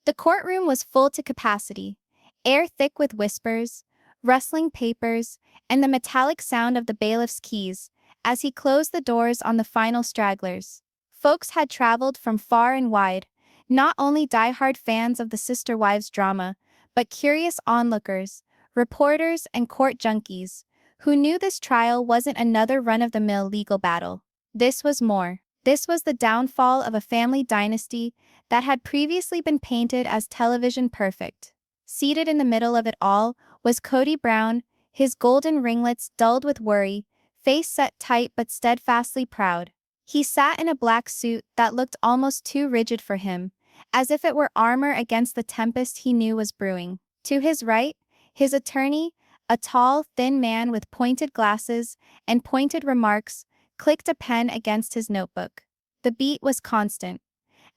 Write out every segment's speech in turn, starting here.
The courtroom was full to capacity, air thick with whispers, rustling papers, and the metallic sound of the bailiff's keys as he closed the doors on the final stragglers. Folks had traveled from far and wide, not only die-hard fans of the Sister Wives drama, but curious onlookers, reporters, and court junkies, who knew this trial wasn't another run-of-the-mill legal battle. This was more. This was the downfall of a family dynasty that had previously been painted as television perfect. Seated in the middle of it all was Kody Brown, his golden ringlets dulled with worry, face set tight but steadfastly proud. He sat in a black suit that looked almost too rigid for him, as if it were armor against the tempest he knew was brewing. To his right, his attorney, a tall, thin man with pointed glasses and pointed remarks, clicked a pen against his notebook. The beat was constant,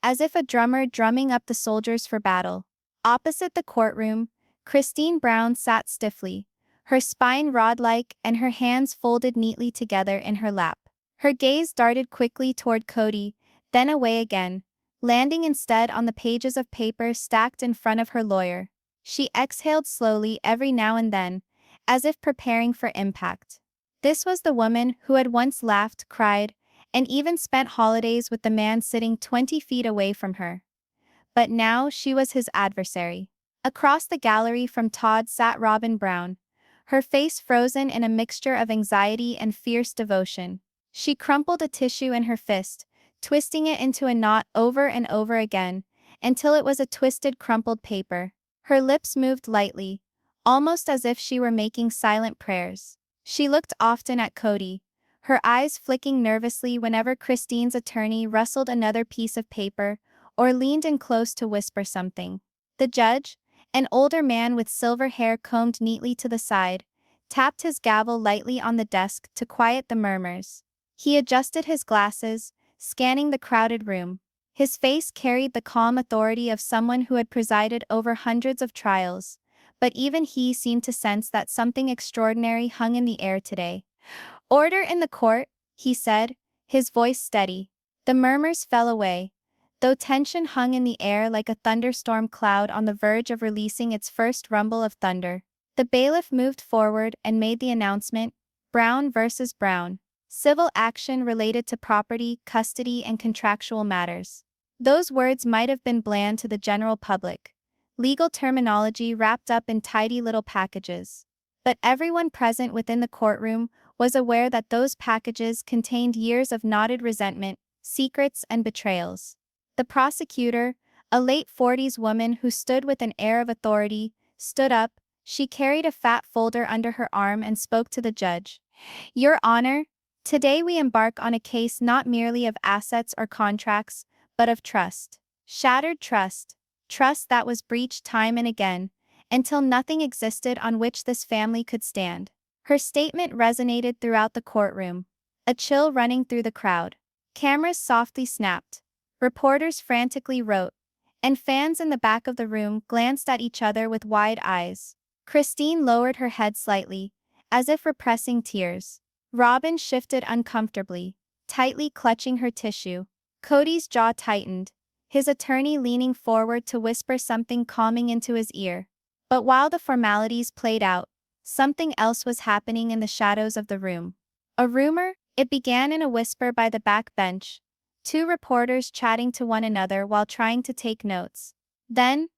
as if a drummer drumming up the soldiers for battle. Opposite the courtroom, Christine Brown sat stiffly, her spine rod-like and her hands folded neatly together in her lap. Her gaze darted quickly toward Kody, then away again, landing instead on the pages of paper stacked in front of her lawyer. She exhaled slowly every now and then, as if preparing for impact. This was the woman who had once laughed, cried, and even spent holidays with the man sitting 20 feet away from her. But now she was his adversary. Across the gallery from Todd sat Robin Brown, her face frozen in a mixture of anxiety and fierce devotion. She crumpled a tissue in her fist, twisting it into a knot over and over again, until it was a twisted, crumpled paper. Her lips moved lightly, almost as if she were making silent prayers. She looked often at Kody, her eyes flicking nervously whenever Christine's attorney rustled another piece of paper or leaned in close to whisper something. The judge, an older man with silver hair combed neatly to the side, tapped his gavel lightly on the desk to quiet the murmurs. He adjusted his glasses, scanning the crowded room. His face carried the calm authority of someone who had presided over hundreds of trials, but even he seemed to sense that something extraordinary hung in the air today. "Order in the court," he said, his voice steady. The murmurs fell away, though tension hung in the air like a thunderstorm cloud on the verge of releasing its first rumble of thunder. The bailiff moved forward and made the announcement, "Brown versus Brown. Civil action related to property, custody, and contractual matters." Those words might have been bland to the general public, legal terminology wrapped up in tidy little packages. But everyone present within the courtroom was aware that those packages contained years of knotted resentment, secrets, and betrayals. The prosecutor, a late 40s woman who stood with an air of authority, stood up. She carried a fat folder under her arm and spoke to the judge. "Your Honor, today we embark on a case not merely of assets or contracts, but of trust. Shattered trust. Trust that was breached time and again, until nothing existed on which this family could stand." Her statement resonated throughout the courtroom, a chill running through the crowd. Cameras softly snapped. Reporters frantically wrote, and fans in the back of the room glanced at each other with wide eyes. Christine lowered her head slightly, as if repressing tears. Robin shifted uncomfortably, tightly clutching her tissue. Kody's jaw tightened, his attorney leaning forward to whisper something calming into his ear. But while the formalities played out, something else was happening in the shadows of the room. A rumor? It began in a whisper by the back bench, two reporters chatting to one another while trying to take notes. Then,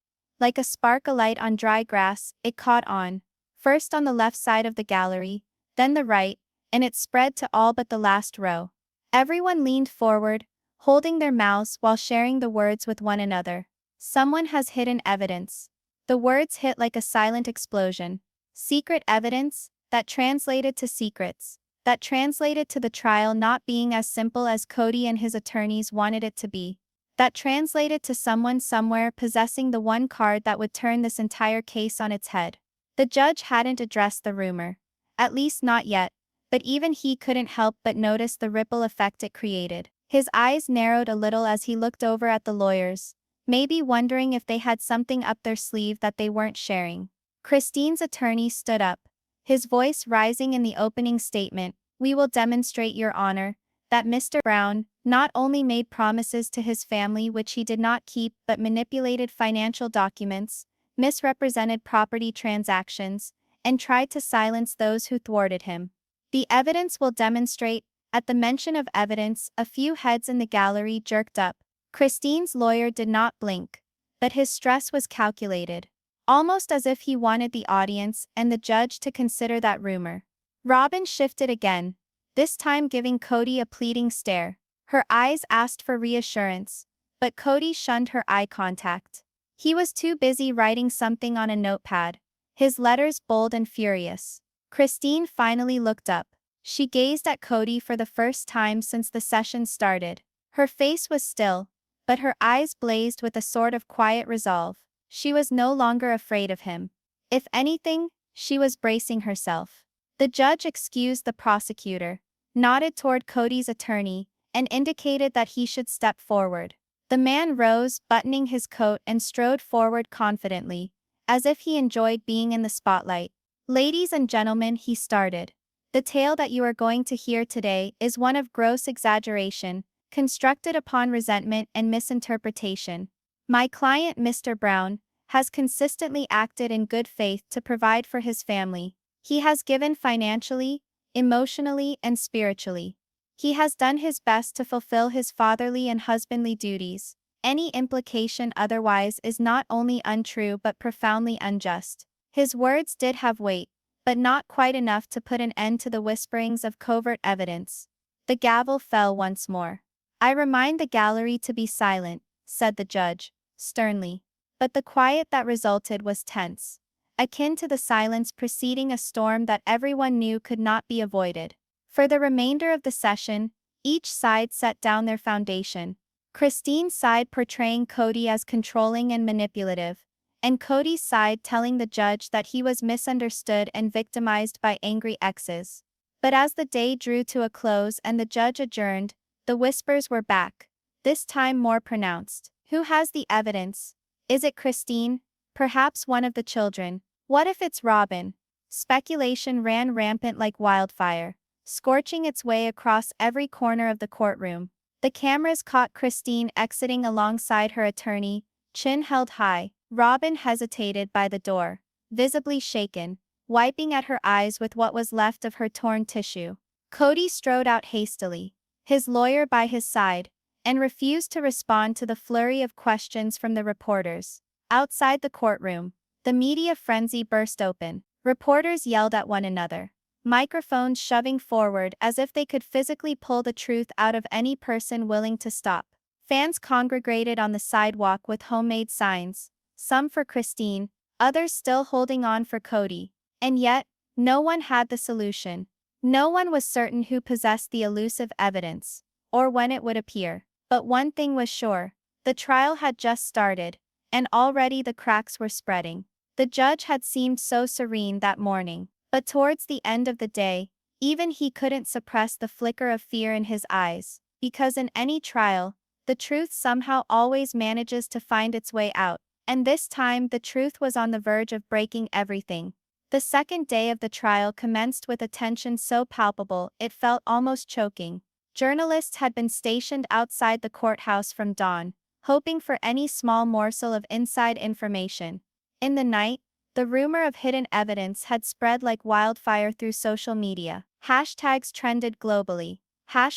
like a spark alight on dry grass, it caught on, first on the left side of the gallery, then the right, and it spread to all but the last row. Everyone leaned forward, holding their mouths while sharing the words with one another. "Someone has hidden evidence." The words hit like a silent explosion. Secret evidence, that translated to secrets, that translated to the trial not being as simple as Kody and his attorneys wanted it to be, that translated to someone somewhere possessing the one card that would turn this entire case on its head. The judge hadn't addressed the rumor, at least not yet, but even he couldn't help but notice the ripple effect it created. His eyes narrowed a little as he looked over at the lawyers, maybe wondering if they had something up their sleeve that they weren't sharing. Christine's attorney stood up, his voice rising in the opening statement. "We will demonstrate, Your Honor, that Mr. Brown not only made promises to his family which he did not keep but manipulated financial documents, misrepresented property transactions, and tried to silence those who thwarted him. The evidence will demonstrate. At the mention of evidence, a few heads in the gallery jerked up. Christine's lawyer did not blink, but his stress was calculated, almost as if he wanted the audience and the judge to consider that rumor. Robin shifted again, this time giving Kody a pleading stare. Her eyes asked for reassurance, but Kody shunned her eye contact. He was too busy writing something on a notepad, his letters bold and furious. Christine finally looked up. She gazed at Kody for the first time since the session started. Her face was still, but her eyes blazed with a sort of quiet resolve. She was no longer afraid of him. If anything, she was bracing herself. The judge excused the prosecutor, nodded toward Kody's attorney, and indicated that he should step forward. The man rose, buttoning his coat, and strode forward confidently, as if he enjoyed being in the spotlight. "Ladies and gentlemen," he started. "The tale that you are going to hear today is one of gross exaggeration, constructed upon resentment and misinterpretation. My client, Mr. Brown, has consistently acted in good faith to provide for his family. He has given financially, emotionally, and spiritually. He has done his best to fulfill his fatherly and husbandly duties. Any implication otherwise is not only untrue but profoundly unjust." His words did have weight, but not quite enough to put an end to the whisperings of covert evidence. The gavel fell once more. "I remind the gallery to be silent," said the judge, sternly. But the quiet that resulted was tense, akin to the silence preceding a storm that everyone knew could not be avoided. For the remainder of the session, each side set down their foundation. Christine's side portraying Kody as controlling and manipulative, and Kody's side telling the judge that he was misunderstood and victimized by angry exes. But as the day drew to a close and the judge adjourned, the whispers were back, this time more pronounced. "Who has the evidence? Is it Christine? Perhaps one of the children? What if it's Robin?" Speculation ran rampant like wildfire, scorching its way across every corner of the courtroom. The cameras caught Christine exiting alongside her attorney, chin held high. Robin hesitated by the door, visibly shaken, wiping at her eyes with what was left of her torn tissue. Kody strode out hastily, his lawyer by his side, and refused to respond to the flurry of questions from the reporters. Outside the courtroom, the media frenzy burst open. Reporters yelled at one another, microphones shoving forward as if they could physically pull the truth out of any person willing to stop. Fans congregated on the sidewalk with homemade signs, some for Christine, others still holding on for Kody. And yet, no one had the solution. No one was certain who possessed the elusive evidence, or when it would appear. But one thing was sure, the trial had just started, and already the cracks were spreading. The judge had seemed so serene that morning, but towards the end of the day, even he couldn't suppress the flicker of fear in his eyes, because in any trial, the truth somehow always manages to find its way out. And this time the truth was on the verge of breaking everything. The second day of the trial commenced with a tension so palpable it felt almost choking. Journalists had been stationed outside the courthouse from dawn, hoping for any small morsel of inside information. In the night, the rumor of hidden evidence had spread like wildfire through social media. Hashtags trended globally.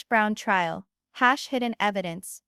#Brown trial, #hidden evidence,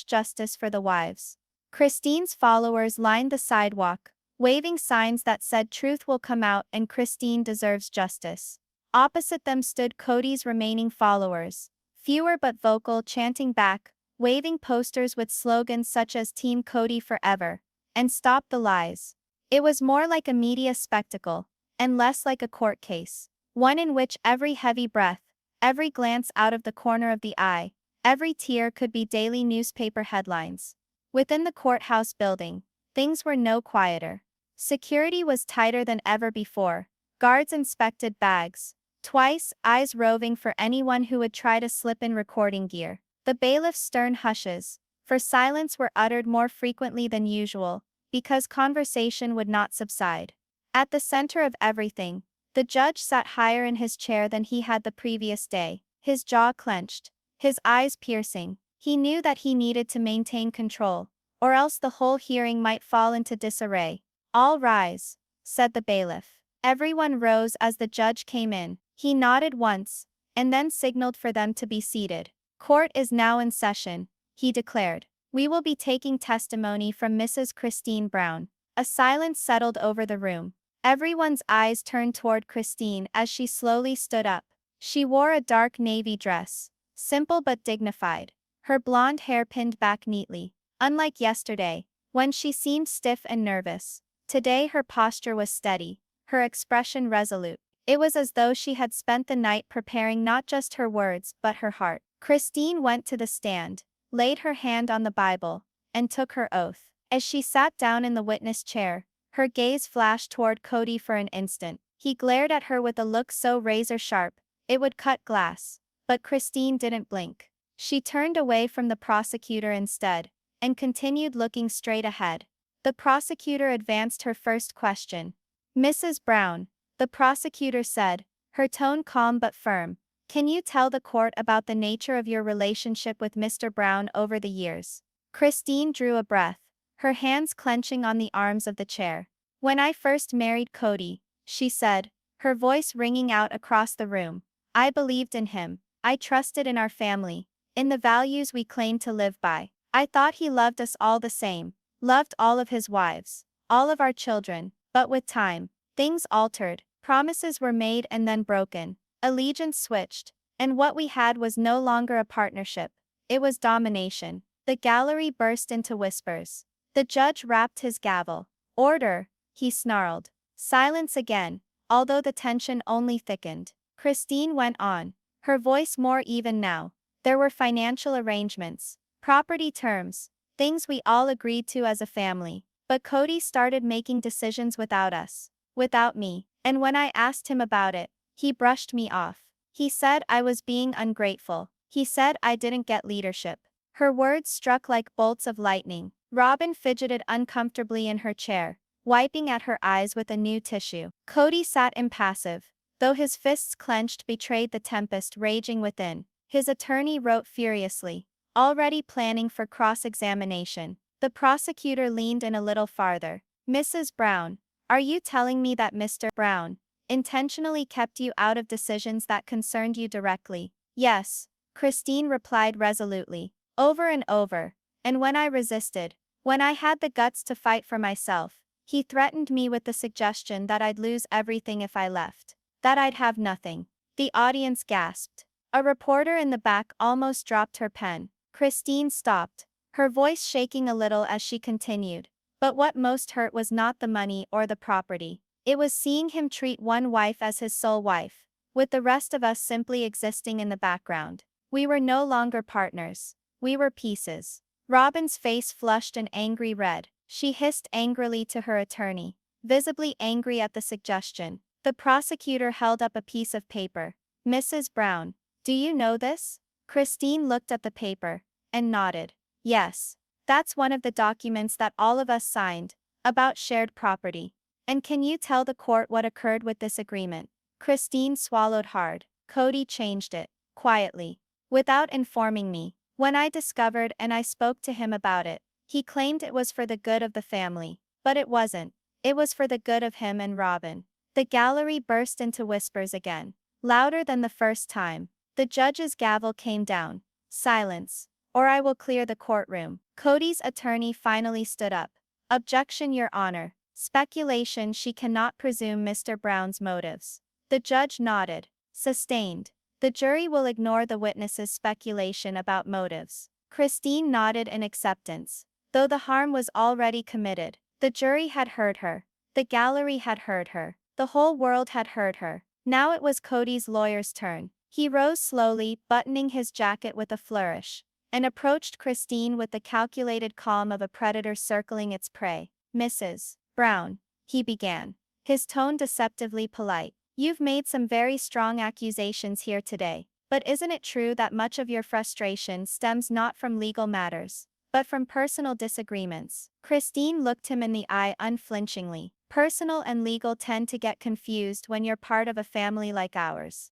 #justice for the wives. Christine's followers lined the sidewalk, waving signs that said "Truth will come out" and "Christine deserves justice." Opposite them stood Kody's remaining followers, fewer but vocal, chanting back, waving posters with slogans such as "Team Kody Forever" and "Stop the Lies." It was more like a media spectacle, and less like a court case, one in which every heavy breath, every glance out of the corner of the eye, every tear could be daily newspaper headlines. Within the courthouse building, things were no quieter. Security was tighter than ever before. Guards inspected bags, twice, eyes roving for anyone who would try to slip in recording gear. The bailiff's stern hushes, for silence, were uttered more frequently than usual, because conversation would not subside. At the center of everything, the judge sat higher in his chair than he had the previous day, his jaw clenched, his eyes piercing. He knew that he needed to maintain control, or else the whole hearing might fall into disarray. "All rise," said the bailiff. Everyone rose as the judge came in. He nodded once, and then signaled for them to be seated. "Court is now in session," he declared. "We will be taking testimony from Mrs. Christine Brown." A silence settled over the room. Everyone's eyes turned toward Christine as she slowly stood up. She wore a dark navy dress, simple but dignified, her blonde hair pinned back neatly. Unlike yesterday, when she seemed stiff and nervous, today her posture was steady, her expression resolute. It was as though she had spent the night preparing not just her words but her heart. Christine went to the stand, laid her hand on the Bible, and took her oath. As she sat down in the witness chair, her gaze flashed toward Kody for an instant. He glared at her with a look so razor-sharp, it would cut glass. But Christine didn't blink. She turned away from the prosecutor instead, and continued looking straight ahead. The prosecutor advanced her first question. "Mrs. Brown," the prosecutor said, her tone calm but firm, "can you tell the court about the nature of your relationship with Mr. Brown over the years?" Christine drew a breath, her hands clenching on the arms of the chair. "When I first married Kody," she said, her voice ringing out across the room, "I believed in him. I trusted in our family, in the values we claimed to live by. I thought he loved us all the same, loved all of his wives, all of our children, but with time, things altered, promises were made and then broken, allegiance switched, and what we had was no longer a partnership, it was domination." The gallery burst into whispers. The judge rapped his gavel. "Order," he snarled. Silence again, although the tension only thickened. Christine went on, her voice more even now. "There were financial arrangements, property terms, things we all agreed to as a family. But Kody started making decisions without us, without me, and when I asked him about it, he brushed me off. He said I was being ungrateful. He said I didn't get leadership." Her words struck like bolts of lightning. Robin fidgeted uncomfortably in her chair, wiping at her eyes with a new tissue. Kody sat impassive, though his fists clenched betrayed the tempest raging within. His attorney wrote furiously, already planning for cross-examination. The prosecutor leaned in a little farther. "Mrs. Brown, are you telling me that Mr. Brown intentionally kept you out of decisions that concerned you directly?" "Yes," Christine replied resolutely. "Over and over. And when I resisted, when I had the guts to fight for myself, he threatened me with the suggestion that I'd lose everything if I left, that I'd have nothing." The audience gasped. A reporter in the back almost dropped her pen. Christine stopped, her voice shaking a little as she continued. "But what most hurt was not the money or the property. It was seeing him treat one wife as his sole wife, with the rest of us simply existing in the background. We were no longer partners. We were pieces." Robin's face flushed an angry red. She hissed angrily to her attorney, visibly angry at the suggestion. The prosecutor held up a piece of paper. "Mrs. Brown, do you know this?" Christine looked at the paper, and nodded. "Yes. That's one of the documents that all of us signed, about shared property. And can you tell the court what occurred with this agreement?" Christine swallowed hard. "Kody changed it, quietly, without informing me. When I discovered and I spoke to him about it, he claimed it was for the good of the family, but it wasn't. It was for the good of him and Robin." The gallery burst into whispers again, louder than the first time. The judge's gavel came down. "Silence, or I will clear the courtroom." Kody's attorney finally stood up. "Objection, Your Honor. Speculation. She cannot presume Mr. Brown's motives." The judge nodded. "Sustained. The jury will ignore the witness's speculation about motives." Christine nodded in acceptance. Though the harm was already committed, the jury had heard her. The gallery had heard her. The whole world had heard her. Now it was Kody's lawyer's turn. He rose slowly, buttoning his jacket with a flourish, and approached Christine with the calculated calm of a predator circling its prey. "Mrs. Brown," he began, his tone deceptively polite, "you've made some very strong accusations here today, but isn't it true that much of your frustration stems not from legal matters, but from personal disagreements?" Christine looked him in the eye unflinchingly. "Personal and legal tend to get confused when you're part of a family like ours."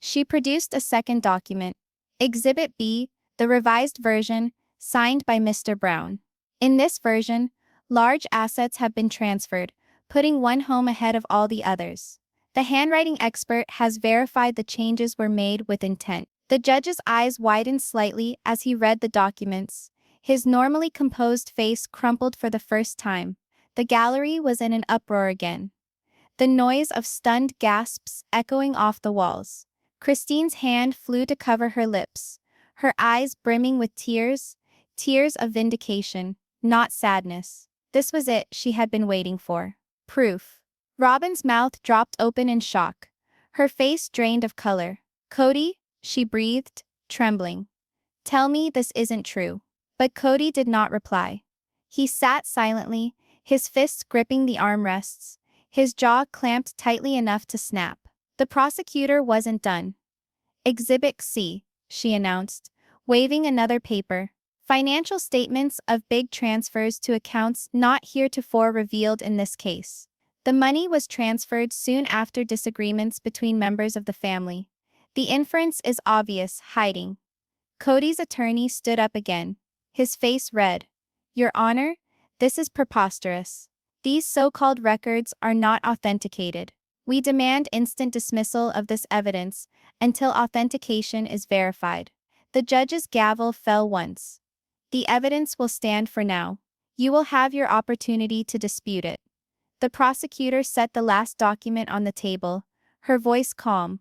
She produced a second document. Exhibit B, the revised version, signed by Mr. Brown. In this version, large assets have been transferred, putting one home ahead of all the others. The handwriting expert has verified the changes were made with intent. The judge's eyes widened slightly as he read the documents. His normally composed face crumpled for the first time. The gallery was in an uproar again, the noise of stunned gasps echoing off the walls. Christine's hand flew to cover her lips, her eyes brimming with tears, tears of vindication, not sadness. This was it she had been waiting for. Proof. Robin's mouth dropped open in shock. Her face drained of color. Kody, she breathed, trembling. Tell me this isn't true. But Kody did not reply. He sat silently, his fists gripping the armrests, his jaw clamped tightly enough to snap. The prosecutor wasn't done. Exhibit C, she announced, waving another paper. Financial statements of big transfers to accounts not heretofore revealed in this case. The money was transferred soon after disagreements between members of the family. The inference is obvious, hiding. Kody's attorney stood up again, his face red. Your Honor, this is preposterous. These so-called records are not authenticated. We demand instant dismissal of this evidence until authentication is verified. The judge's gavel fell once. The evidence will stand for now. You will have your opportunity to dispute it. The prosecutor set the last document on the table, her voice calm.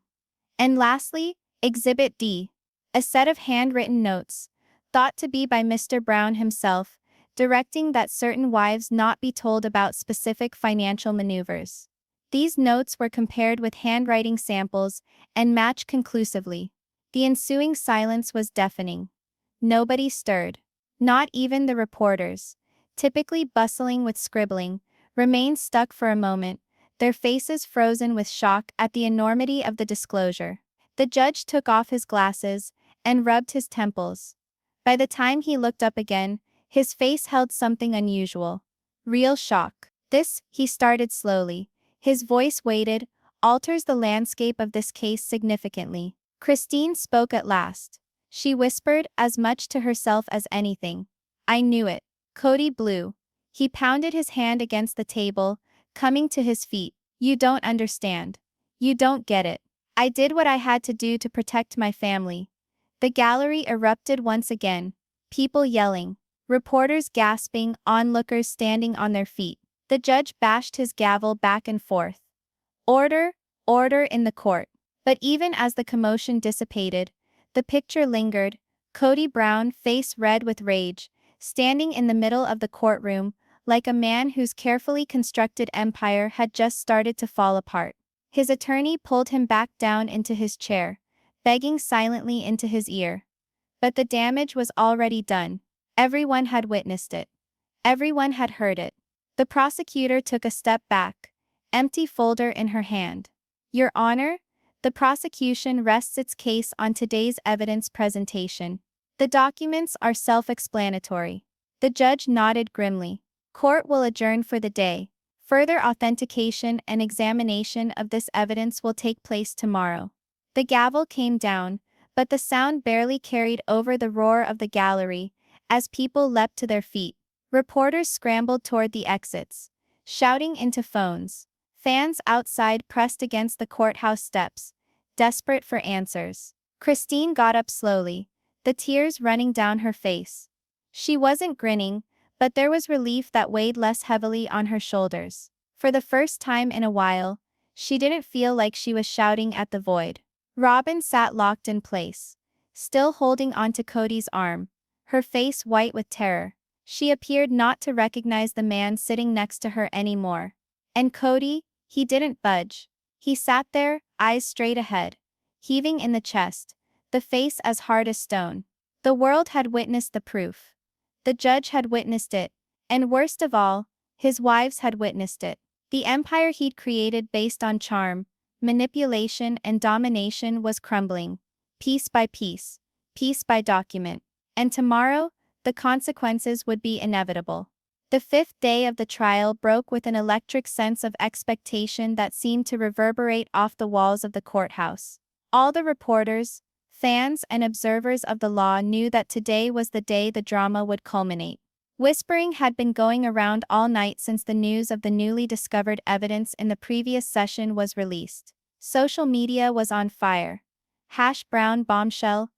And lastly, Exhibit D, a set of handwritten notes, thought to be by Mr. Brown himself, directing that certain wives not be told about specific financial maneuvers. These notes were compared with handwriting samples and matched conclusively. The ensuing silence was deafening. Nobody stirred. Not even the reporters, typically bustling with scribbling, remained stuck for a moment, their faces frozen with shock at the enormity of the disclosure. The judge took off his glasses and rubbed his temples. By the time he looked up again, his face held something unusual. Real shock. This, he started slowly. His voice weighted, alters the landscape of this case significantly. Christine spoke at last. She whispered as much to herself as anything. I knew it. Kody blew. He pounded his hand against the table, coming to his feet. You don't understand. You don't get it. I did what I had to do to protect my family. The gallery erupted once again. People yelling. Reporters gasping, onlookers standing on their feet. The judge bashed his gavel back and forth. Order, order in the court. But even as the commotion dissipated, the picture lingered, Kody Brown, face red with rage, standing in the middle of the courtroom, like a man whose carefully constructed empire had just started to fall apart. His attorney pulled him back down into his chair, begging silently into his ear. But the damage was already done. Everyone had witnessed it. Everyone had heard it. The prosecutor took a step back, empty folder in her hand. Your Honor, the prosecution rests its case on today's evidence presentation. The documents are self-explanatory. The judge nodded grimly. Court will adjourn for the day. Further authentication and examination of this evidence will take place tomorrow. The gavel came down, but the sound barely carried over the roar of the gallery as people leapt to their feet. Reporters scrambled toward the exits, shouting into phones. Fans outside pressed against the courthouse steps, desperate for answers. Christine got up slowly, the tears running down her face. She wasn't grinning, but there was relief that weighed less heavily on her shoulders. For the first time in a while, she didn't feel like she was shouting at the void. Robin sat locked in place, still holding onto Kody's arm, her face white with terror. She appeared not to recognize the man sitting next to her anymore. And Kody, he didn't budge. He sat there, eyes straight ahead, heaving in the chest, the face as hard as stone. The world had witnessed the proof. The judge had witnessed it, and worst of all, his wives had witnessed it. The empire he'd created based on charm, manipulation and domination was crumbling, piece by piece by document. And tomorrow, the consequences would be inevitable. The fifth day of the trial broke with an electric sense of expectation that seemed to reverberate off the walls of the courthouse. All the reporters, Fans and observers of the law knew that today was the day the drama would culminate. Whispering had been going around all night since the news of the newly discovered evidence in the previous session was released. Social media was on fire. #Brown bombshell,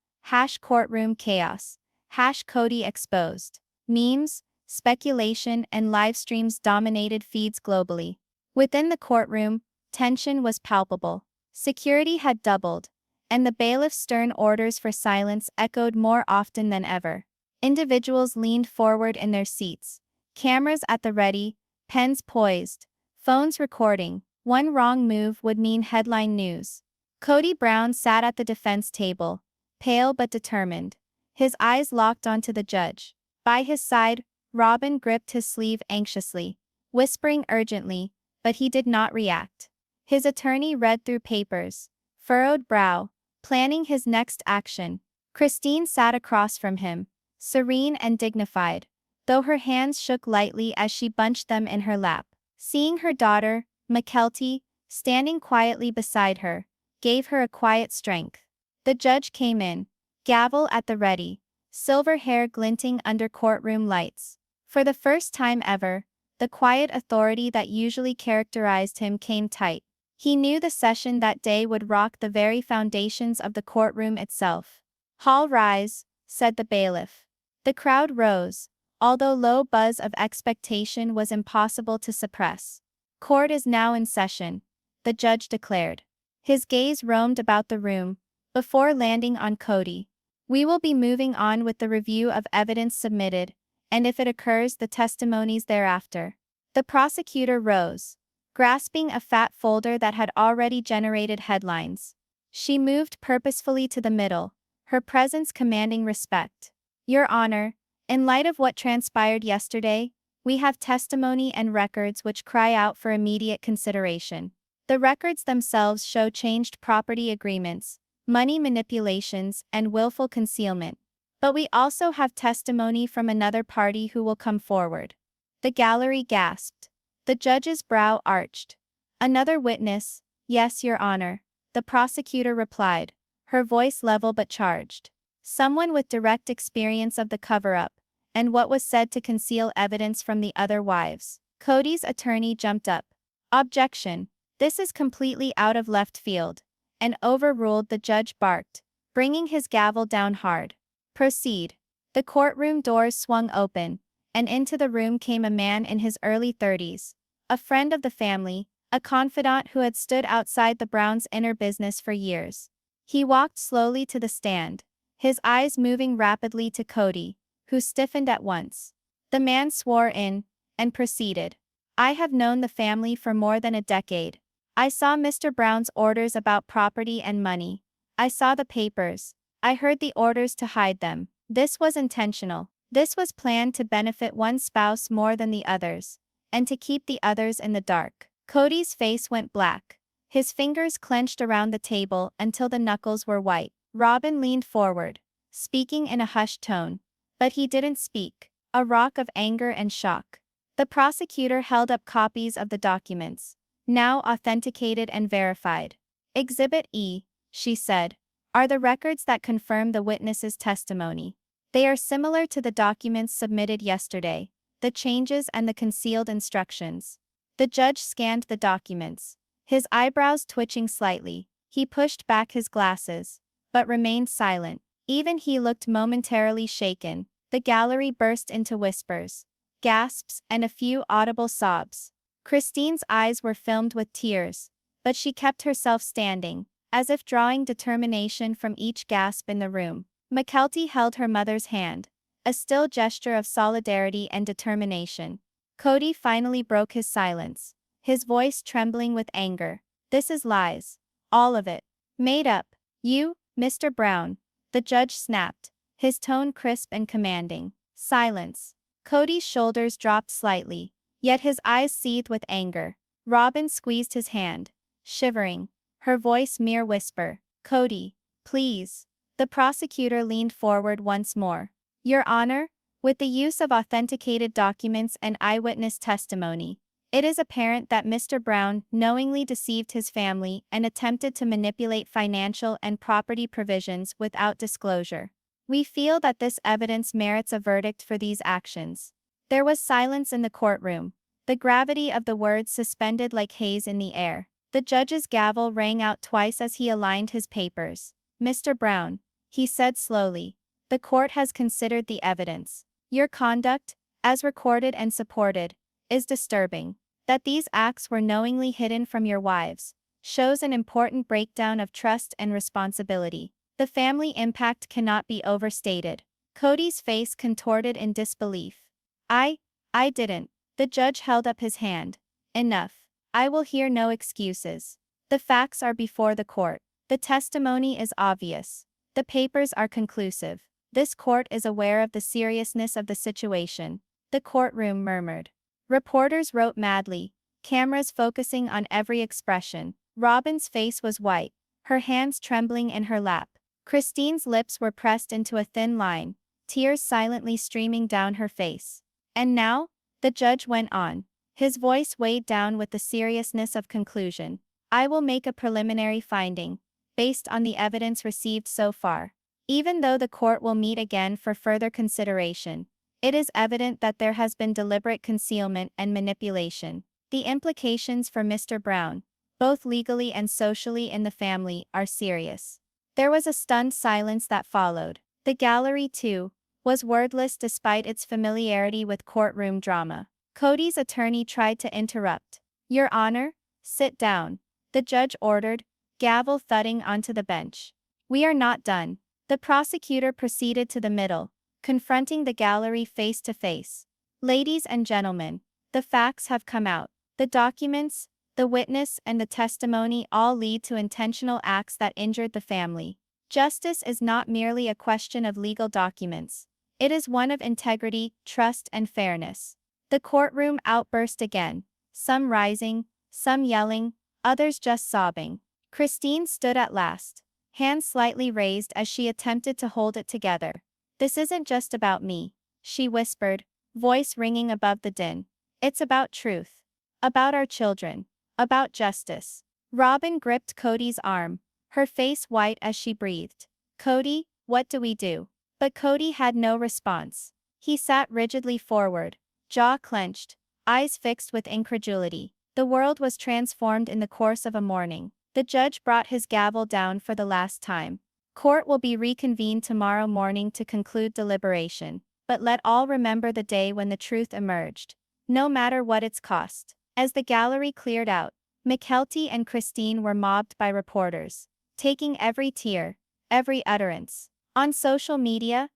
#courtroom chaos, #Kody exposed. Memes, speculation, and live streams dominated feeds globally. Within the courtroom, tension was palpable. Security had doubled, and the bailiff's stern orders for silence echoed more often than ever. Individuals leaned forward in their seats, cameras at the ready, pens poised, phones recording. One wrong move would mean headline news. Kody Brown sat at the defense table, pale but determined, his eyes locked onto the judge. By his side, Robin gripped his sleeve anxiously, whispering urgently, but he did not react. His attorney read through papers, furrowed brow, planning his next action. Christine sat across from him, serene and dignified, though her hands shook lightly as she bunched them in her lap. Seeing her daughter, Mykelti, standing quietly beside her, gave her a quiet strength. The judge came in, gavel at the ready, silver hair glinting under courtroom lights. For the first time ever, the quiet authority that usually characterized him came tight. He knew the session that day would rock the very foundations of the courtroom itself. "Hall rise," said the bailiff. The crowd rose, although low buzz of expectation was impossible to suppress. "Court is now in session," the judge declared. His gaze roamed about the room, before landing on Kody. "We will be moving on with the review of evidence submitted, and if it occurs, the testimonies thereafter." The prosecutor rose, grasping a fat folder that had already generated headlines. She moved purposefully to the middle, her presence commanding respect. "Your Honor, in light of what transpired yesterday, we have testimony and records which cry out for immediate consideration. The records themselves show changed property agreements, money manipulations, and willful concealment. But we also have testimony from another party who will come forward." The gallery gasped. The judge's brow arched. "Another witness, yes, Your Honor," the prosecutor replied, her voice level but charged. "Someone with direct experience of the cover-up, and what was said to conceal evidence from the other wives." Kody's attorney jumped up. "Objection. This is completely out of left field," and overruled, the judge barked, bringing his gavel down hard. "Proceed." The courtroom doors swung open, and into the room came a man in his early 30s, a friend of the family, a confidant who had stood outside the Browns' inner business for years. He walked slowly to the stand, his eyes moving rapidly to Kody, who stiffened at once. The man swore in, and proceeded. "I have known the family for more than a decade. I saw Mr. Brown's orders about property and money. I saw the papers. I heard the orders to hide them. This was intentional. This was planned to benefit one spouse more than the others, and to keep the others in the dark." Kody's face went black. His fingers clenched around the table until the knuckles were white. Robin leaned forward, speaking in a hushed tone. But he didn't speak, a rock of anger and shock. The prosecutor held up copies of the documents, now authenticated and verified. "Exhibit E," she said, "are the records that confirm the witness's testimony. They are similar to the documents submitted yesterday, the changes and the concealed instructions." The judge scanned the documents, his eyebrows twitching slightly. He pushed back his glasses, but remained silent. Even he looked momentarily shaken. The gallery burst into whispers, gasps, and a few audible sobs. Christine's eyes were filmed with tears, but she kept herself standing, as if drawing determination from each gasp in the room. Mykelti held her mother's hand, a still gesture of solidarity and determination. Kody finally broke his silence, his voice trembling with anger. "This is lies. All of it. Made up. You, Mr. Brown," the judge snapped, his tone crisp and commanding. Silence. Kody's shoulders dropped slightly, yet his eyes seethed with anger. Robin squeezed his hand, shivering, her voice mere whisper. "Kody, please." The prosecutor leaned forward once more. "Your Honor, with the use of authenticated documents and eyewitness testimony, It is apparent that Mr. Brown knowingly deceived his family and attempted to manipulate financial and property provisions without disclosure. We feel that this evidence merits a verdict for these actions. There was silence in the courtroom, the gravity of the words suspended like haze in the air. The judge's gavel rang out twice as he aligned his papers. "Mr. Brown," he said slowly, "the court has considered the evidence. Your conduct, as recorded and supported, is disturbing. That these acts were knowingly hidden from your wives shows an important breakdown of trust and responsibility. The family impact cannot be overstated." Kody's face contorted in disbelief. I didn't." The judge held up his hand. "Enough. I will hear no excuses. The facts are before the court. The testimony is obvious. The papers are conclusive. This court is aware of the seriousness of the situation." The courtroom murmured. Reporters wrote madly, cameras focusing on every expression. Robin's face was white, her hands trembling in her lap. Christine's lips were pressed into a thin line, tears silently streaming down her face. "And now," the judge went on, his voice weighed down with the seriousness of conclusion, "I will make a preliminary finding, based on the evidence received so far. Even though the court will meet again for further consideration, it is evident that there has been deliberate concealment and manipulation. The implications for Mr. Brown, both legally and socially in the family, are serious." There was a stunned silence that followed. The gallery, too, was wordless despite its familiarity with courtroom drama. Kody's attorney tried to interrupt. "Your Honor, sit down," the judge ordered, gavel thudding onto the bench. "We are not done." The prosecutor proceeded to the middle, confronting the gallery face to face. "Ladies and gentlemen, the facts have come out. The documents, the witness and the testimony all lead to intentional acts that injured the family. Justice is not merely a question of legal documents. It is one of integrity, trust and fairness." The courtroom outburst again, some rising, some yelling, others just sobbing. Christine stood at last, hands slightly raised as she attempted to hold it together. "This isn't just about me," she whispered, voice ringing above the din. "It's about truth. About our children. About justice." Robin gripped Kody's arm, her face white as she breathed. "Kody, what do we do?" But Kody had no response. He sat rigidly forward, jaw clenched, eyes fixed with incredulity. The world was transformed in the course of a morning. The judge brought his gavel down for the last time. "Court will be reconvened tomorrow morning to conclude deliberation. But let all remember the day when the truth emerged, no matter what its cost." As the gallery cleared out, McKelty and Christine were mobbed by reporters, taking every tear, every utterance. On social media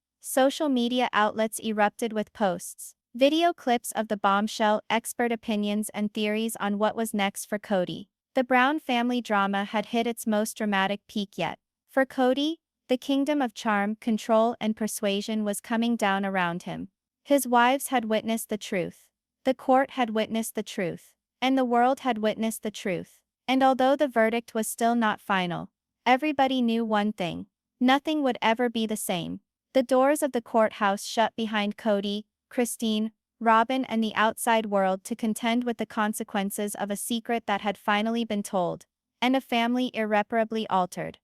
outlets erupted with posts, video clips of the bombshell, expert opinions and theories on what was next for Kody. The Brown family drama had hit its most dramatic peak yet. For Kody, the kingdom of charm, control and persuasion was coming down around him. His wives had witnessed the truth. The court had witnessed the truth. And the world had witnessed the truth. And although the verdict was still not final, everybody knew one thing: nothing would ever be the same. The doors of the courthouse shut behind Kody, Christine, Robin and the outside world to contend with the consequences of a secret that had finally been told, and a family irreparably altered.